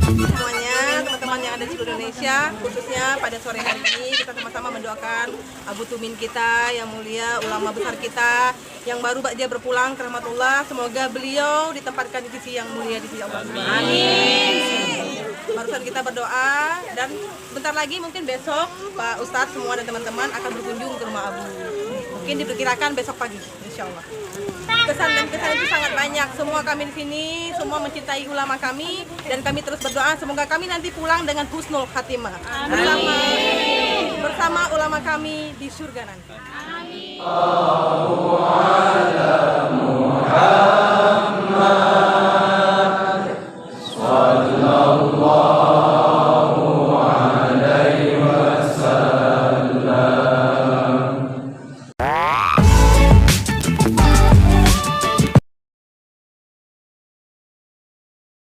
Semuanya, teman-teman yang ada di seluruh Indonesia, khususnya pada sore hari ini kita sama-sama mendoakan Abu Tumin kita yang mulia, ulama besar kita yang baru dia berpulang ke rahmatullah. Semoga beliau ditempatkan di sisi yang mulia di sisi Allah. Amin. Barusan kita berdoa dan bentar lagi mungkin besok Pak Ustadz semua dan teman-teman akan berkunjung ke rumah Abu. Mungkin diperkirakan besok pagi, insya Allah. Kesan dan kesan itu sangat banyak. Semua kami di sini, semua mencintai ulama kami dan kami terus berdoa semoga kami nanti pulang dengan husnul khatimah. Bersama ulama kami di surga nanti. Amin.